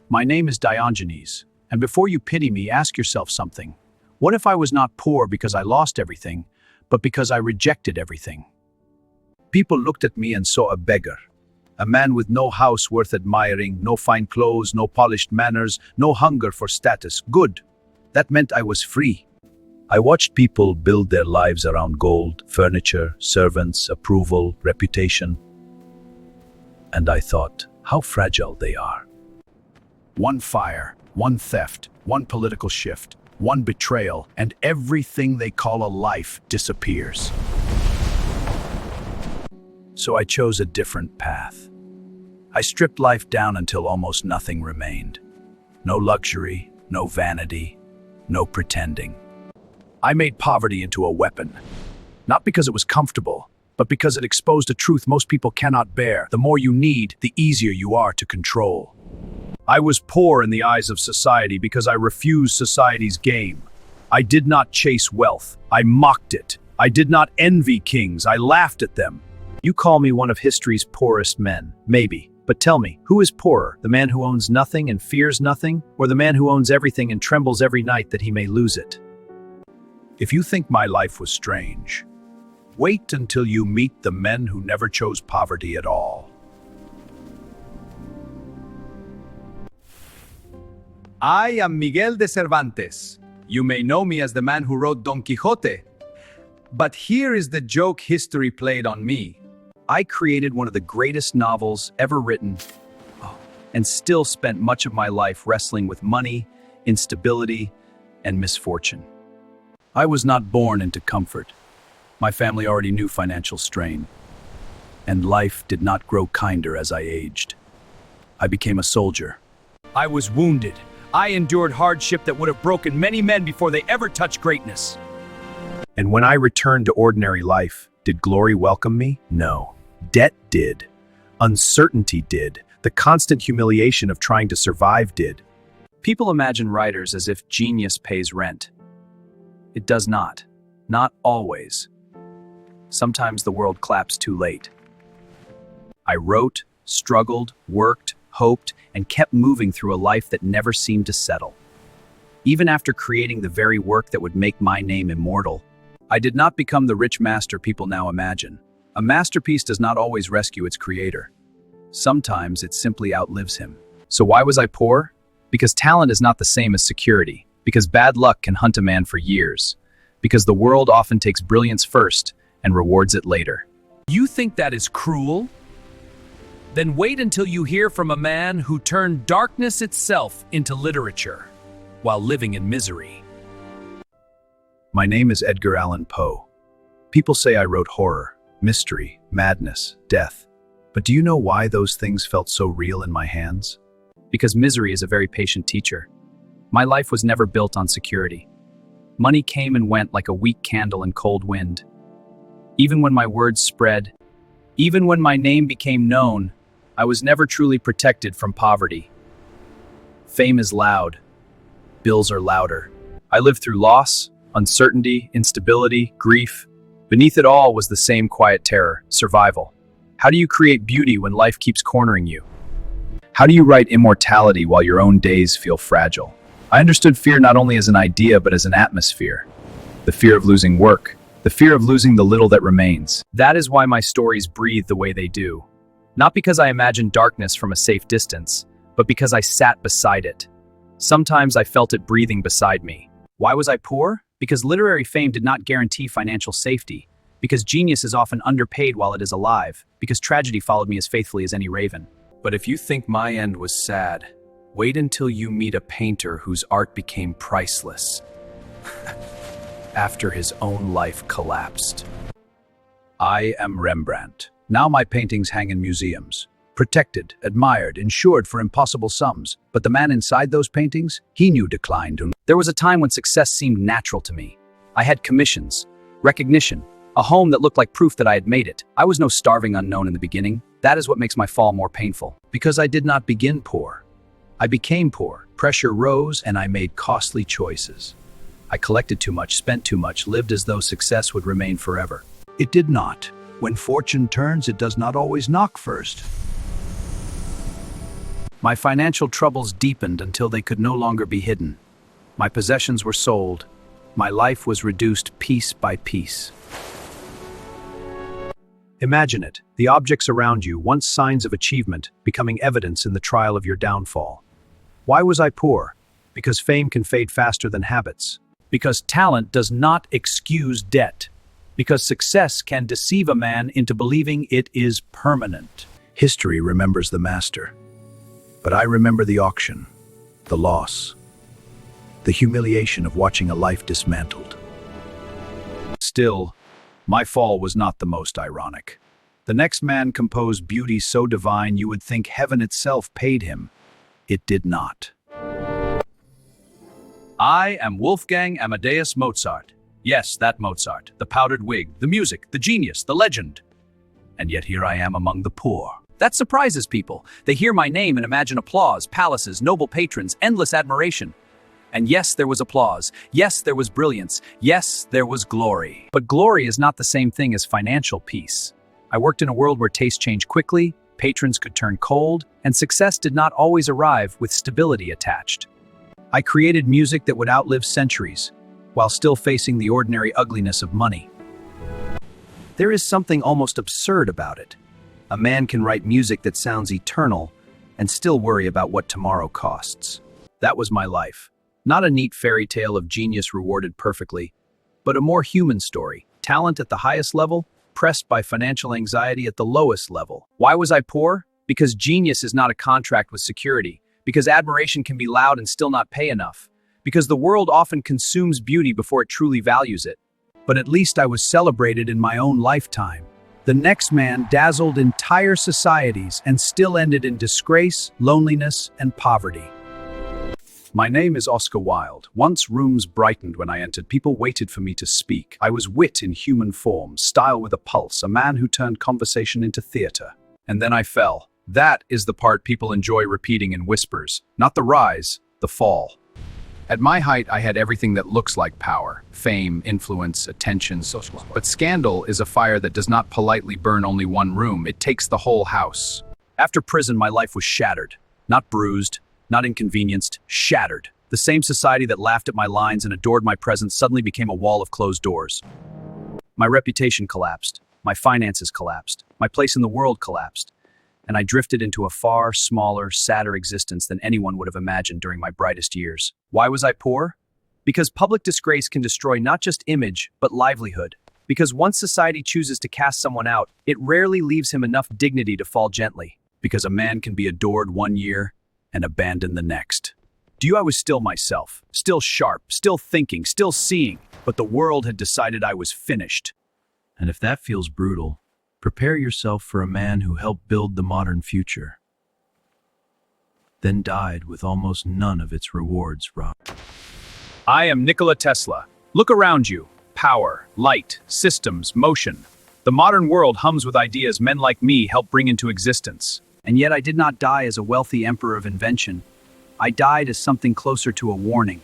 My name is Diogenes, and before you pity me, ask yourself something. What if I was not poor because I lost everything, but because I rejected everything? People looked at me and saw a beggar, a man with no house worth admiring, no fine clothes, no polished manners, no hunger for status. Good. That meant I was free. I watched people build their lives around gold, furniture, servants, approval, reputation. And I thought, how fragile they are. One fire, one theft, one political shift, one betrayal, and everything they call a life disappears. So I chose a different path. I stripped life down until almost nothing remained. No luxury, no vanity, no pretending. I made poverty into a weapon, not because it was comfortable, but because it exposed a truth most people cannot bear. The more you need, the easier you are to control. I was poor in the eyes of society because I refused society's game. I did not chase wealth. I mocked it. I did not envy kings. I laughed at them. You call me one of history's poorest men, maybe. But tell me, who is poorer, the man who owns nothing and fears nothing, or the man who owns everything and trembles every night that he may lose it? If you think my life was strange, wait until you meet the men who never chose poverty at all. I am Miguel de Cervantes. You may know me as the man who wrote Don Quixote. But here is the joke history played on me. I created one of the greatest novels ever written, and still spent much of my life wrestling with money, instability, and misfortune. I was not born into comfort. My family already knew financial strain, and life did not grow kinder as I aged. I became a soldier. I was wounded. I endured hardship that would have broken many men before they ever touched greatness. And when I returned to ordinary life, did glory welcome me? No. Debt did. Uncertainty did. The constant humiliation of trying to survive did. People imagine writers as if genius pays rent. It does not. Not always. Sometimes the world claps too late. I wrote, struggled, worked, hoped, and kept moving through a life that never seemed to settle. Even after creating the very work that would make my name immortal, I did not become the rich master people now imagine. A masterpiece does not always rescue its creator. Sometimes it simply outlives him. So why was I poor? Because talent is not the same as security. Because bad luck can hunt a man for years. Because the world often takes brilliance first and rewards it later. You think that is cruel? Then wait until you hear from a man who turned darkness itself into literature while living in misery. My name is Edgar Allan Poe. People say I wrote horror, mystery, madness, death. But do you know why those things felt so real in my hands? Because misery is a very patient teacher. My life was never built on security. Money came and went like a weak candle in cold wind. Even when my words spread, even when my name became known, I was never truly protected from poverty. Fame is loud. Bills are louder. I lived through loss, uncertainty, instability, grief. Beneath it all was the same quiet terror, survival. How do you create beauty when life keeps cornering you? How do you write immortality while your own days feel fragile? I understood fear not only as an idea, but as an atmosphere. The fear of losing work, the fear of losing the little that remains. That is why my stories breathe the way they do. Not because I imagined darkness from a safe distance, but because I sat beside it. Sometimes I felt it breathing beside me. Why was I poor? Because literary fame did not guarantee financial safety. Because genius is often underpaid while it is alive. Because tragedy followed me as faithfully as any raven. But if you think my end was sad, wait until you meet a painter whose art became priceless after his own life collapsed. I am Rembrandt. Now my paintings hang in museums. Protected, admired, insured for impossible sums. But the man inside those paintings, he knew decline. There was a time when success seemed natural to me. I had commissions, recognition, a home that looked like proof that I had made it. I was no starving unknown in the beginning. That is what makes my fall more painful. Because I did not begin poor. I became poor. Pressure rose and I made costly choices. I collected too much, spent too much, lived as though success would remain forever. It did not. When fortune turns, it does not always knock first. My financial troubles deepened until they could no longer be hidden. My possessions were sold. My life was reduced piece by piece. Imagine it, the objects around you, once signs of achievement, becoming evidence in the trial of your downfall. Why was I poor? Because fame can fade faster than habits. Because talent does not excuse debt. Because success can deceive a man into believing it is permanent. History remembers the master. But I remember the auction, the loss, the humiliation of watching a life dismantled. Still, my fall was not the most ironic. The next man composed beauty so divine you would think heaven itself paid him. It did not. I am Wolfgang Amadeus Mozart. Yes, that Mozart, the powdered wig, the music, the genius, the legend. And yet here I am among the poor. That surprises people. They hear my name and imagine applause, palaces, noble patrons, endless admiration. And yes, there was applause. Yes, there was brilliance. Yes, there was glory. But glory is not the same thing as financial peace. I worked in a world where tastes change quickly, patrons could turn cold, and success did not always arrive with stability attached. I created music that would outlive centuries, while still facing the ordinary ugliness of money. There is something almost absurd about it. A man can write music that sounds eternal and still worry about what tomorrow costs. That was my life. Not a neat fairy tale of genius rewarded perfectly, but a more human story. Talent at the highest level, pressed by financial anxiety at the lowest level. Why was I poor? Because genius is not a contract with security. Because admiration can be loud and still not pay enough. Because the world often consumes beauty before it truly values it. But at least I was celebrated in my own lifetime. The next man dazzled entire societies and still ended in disgrace, loneliness, and poverty. My name is Oscar Wilde. Once rooms brightened when I entered, people waited for me to speak. I was wit in human form, style with a pulse, a man who turned conversation into theater. And then I fell. That is the part people enjoy repeating in whispers. Not the rise, the fall. At my height, I had everything that looks like power. Fame, influence, attention, social. But scandal is a fire that does not politely burn only one room. It takes the whole house. After prison, my life was shattered. Not bruised, not inconvenienced, shattered. The same society that laughed at my lines and adored my presence suddenly became a wall of closed doors. My reputation collapsed. My finances collapsed. My place in the world collapsed. And I drifted into a far smaller, sadder existence than anyone would have imagined during my brightest years. Why was I poor? Because public disgrace can destroy not just image, but livelihood. Because once society chooses to cast someone out, it rarely leaves him enough dignity to fall gently. Because a man can be adored one year and abandoned the next. I was still myself, still sharp, still thinking, still seeing, but the world had decided I was finished. And if that feels brutal, prepare yourself for a man who helped build the modern future, then died with almost none of its rewards robbed. I am Nikola Tesla. Look around you. Power, light, systems, motion. The modern world hums with ideas men like me helped bring into existence. And yet I did not die as a wealthy emperor of invention. I died as something closer to a warning.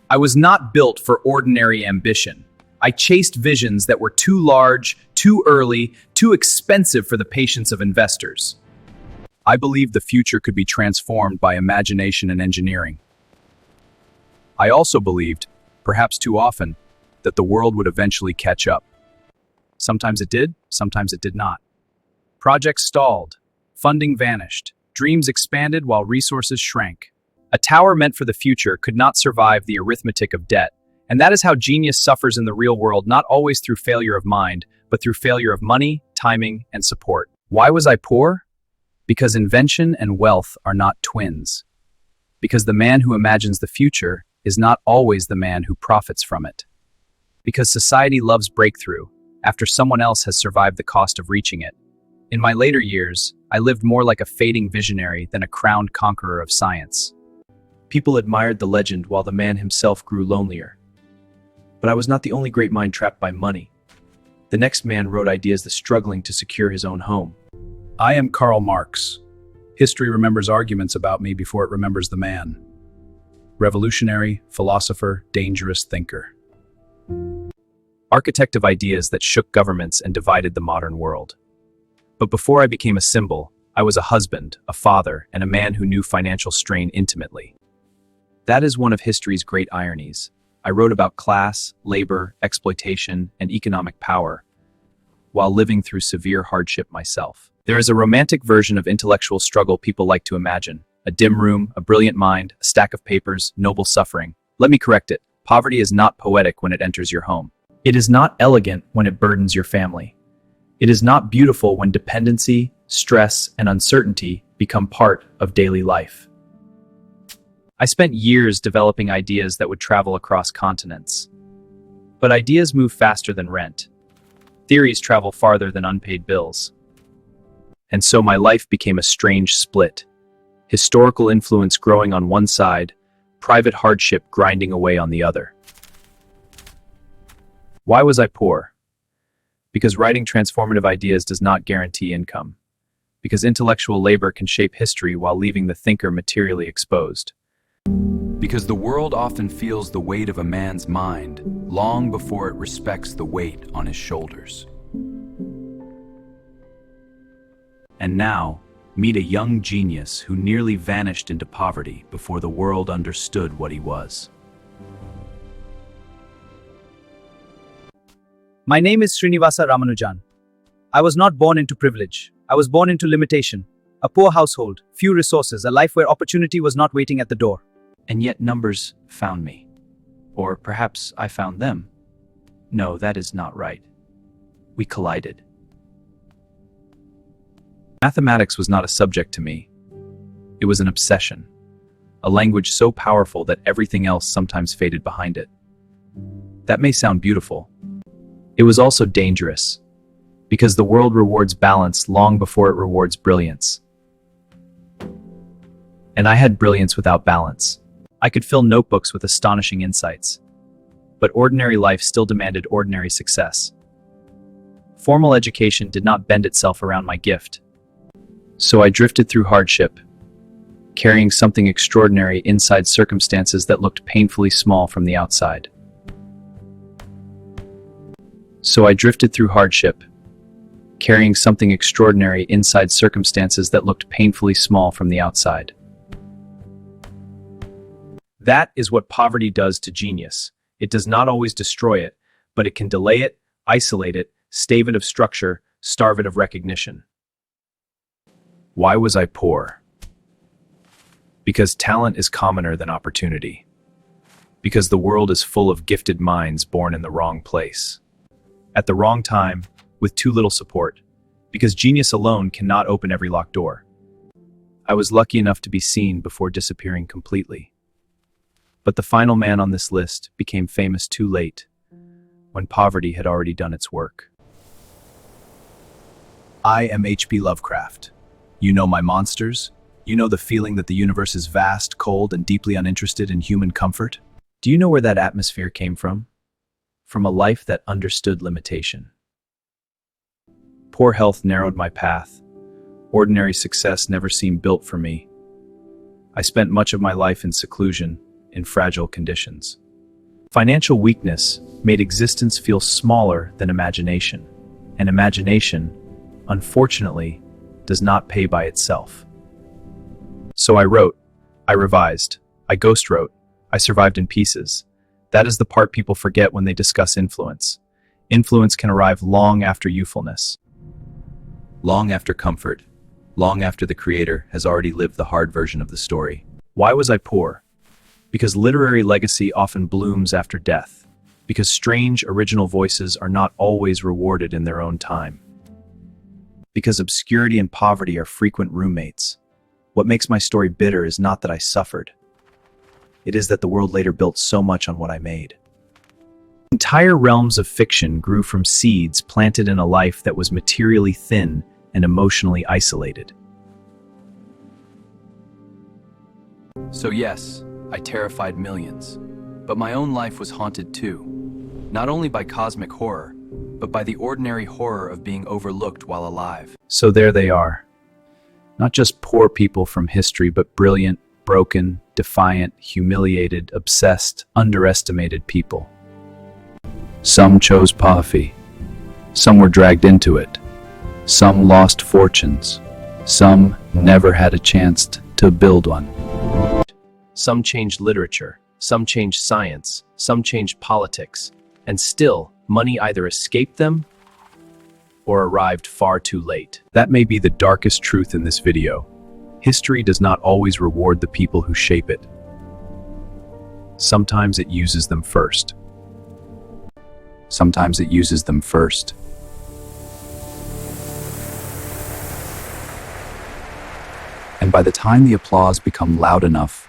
I was not built for ordinary ambition. I chased visions that were too large, too early, too expensive for the patience of investors. I believed the future could be transformed by imagination and engineering. I also believed, perhaps too often, that the world would eventually catch up. Sometimes it did, sometimes it did not. Projects stalled, funding vanished, dreams expanded while resources shrank. A tower meant for the future could not survive the arithmetic of debt, and that is how genius suffers in the real world, not always through failure of mind, but through failure of money, timing, and support. Why was I poor? Because invention and wealth are not twins. Because the man who imagines the future is not always the man who profits from it. Because society loves breakthrough after someone else has survived the cost of reaching it. In my later years, I lived more like a fading visionary than a crowned conqueror of science. People admired the legend while the man himself grew lonelier. But I was not the only great mind trapped by money. The next man wrote ideas that struggling to secure his own home. I am Karl Marx. History remembers arguments about me before it remembers the man. Revolutionary, philosopher, dangerous thinker. Architect of ideas that shook governments and divided the modern world. But before I became a symbol, I was a husband, a father, and a man who knew financial strain intimately. That is one of history's great ironies. I wrote about class, labor, exploitation, and economic power, while living through severe hardship myself. There is a romantic version of intellectual struggle people like to imagine. A dim room, a brilliant mind, a stack of papers, noble suffering. Let me correct it. Poverty is not poetic when it enters your home. It is not elegant when it burdens your family. It is not beautiful when dependency, stress, and uncertainty become part of daily life. I spent years developing ideas that would travel across continents. But ideas move faster than rent. Theories travel farther than unpaid bills. And so my life became a strange split. Historical influence growing on one side, private hardship grinding away on the other. Why was I poor? Because writing transformative ideas does not guarantee income. Because intellectual labor can shape history while leaving the thinker materially exposed. Because the world often feels the weight of a man's mind long before it respects the weight on his shoulders. And now, meet a young genius who nearly vanished into poverty before the world understood what he was. My name is Srinivasa Ramanujan. I was not born into privilege. I was born into limitation. A poor household, few resources, a life where opportunity was not waiting at the door. And yet numbers found me. Or perhaps I found them. No, that is not right. We collided. Mathematics was not a subject to me. It was an obsession. A language so powerful that everything else sometimes faded behind it. That may sound beautiful. It was also dangerous, because the world rewards balance long before it rewards brilliance. And I had brilliance without balance. I could fill notebooks with astonishing insights. But ordinary life still demanded ordinary success. Formal education did not bend itself around my gift. So I drifted through hardship, carrying something extraordinary inside circumstances that looked painfully small from the outside. So I drifted through hardship, carrying something extraordinary inside circumstances that looked painfully small from the outside. That is what poverty does to genius. It does not always destroy it, but it can delay it, isolate it, stave it of structure, starve it of recognition. Why was I poor? Because talent is commoner than opportunity. Because the world is full of gifted minds born in the wrong place. At the wrong time, with too little support. Because genius alone cannot open every locked door. I was lucky enough to be seen before disappearing completely. But the final man on this list became famous too late, when poverty had already done its work. I am H.P. Lovecraft. You know my monsters? You know the feeling that the universe is vast, cold, and deeply uninterested in human comfort? Do you know where that atmosphere came from? From a life that understood limitation. Poor health narrowed my path. Ordinary success never seemed built for me. I spent much of my life in seclusion, in fragile conditions. Financial weakness made existence feel smaller than imagination. And imagination, unfortunately, does not pay by itself. So I wrote, I revised, I ghost wrote, I survived in pieces. That is the part people forget when they discuss influence. Influence can arrive long after youthfulness. Long after comfort, long after the creator has already lived the hard version of the story. Why was I poor? Because literary legacy often blooms after death. Because strange, original voices are not always rewarded in their own time. Because obscurity and poverty are frequent roommates. What makes my story bitter is not that I suffered. It is that the world later built so much on what I made. Entire realms of fiction grew from seeds planted in a life that was materially thin and emotionally isolated. So yes, I terrified millions. But my own life was haunted too. Not only by cosmic horror, but by the ordinary horror of being overlooked while alive. So there they are. Not just poor people from history, but brilliant, broken, defiant, humiliated, obsessed, underestimated people. Some chose poverty. Some were dragged into it. Some lost fortunes. Some never had a chance to build one. Some changed literature, some changed science, some changed politics, and still, money either escaped them or arrived far too late. That may be the darkest truth in this video. History does not always reward the people who shape it. Sometimes it uses them first. Sometimes it uses them first. And by the time the applause become loud enough,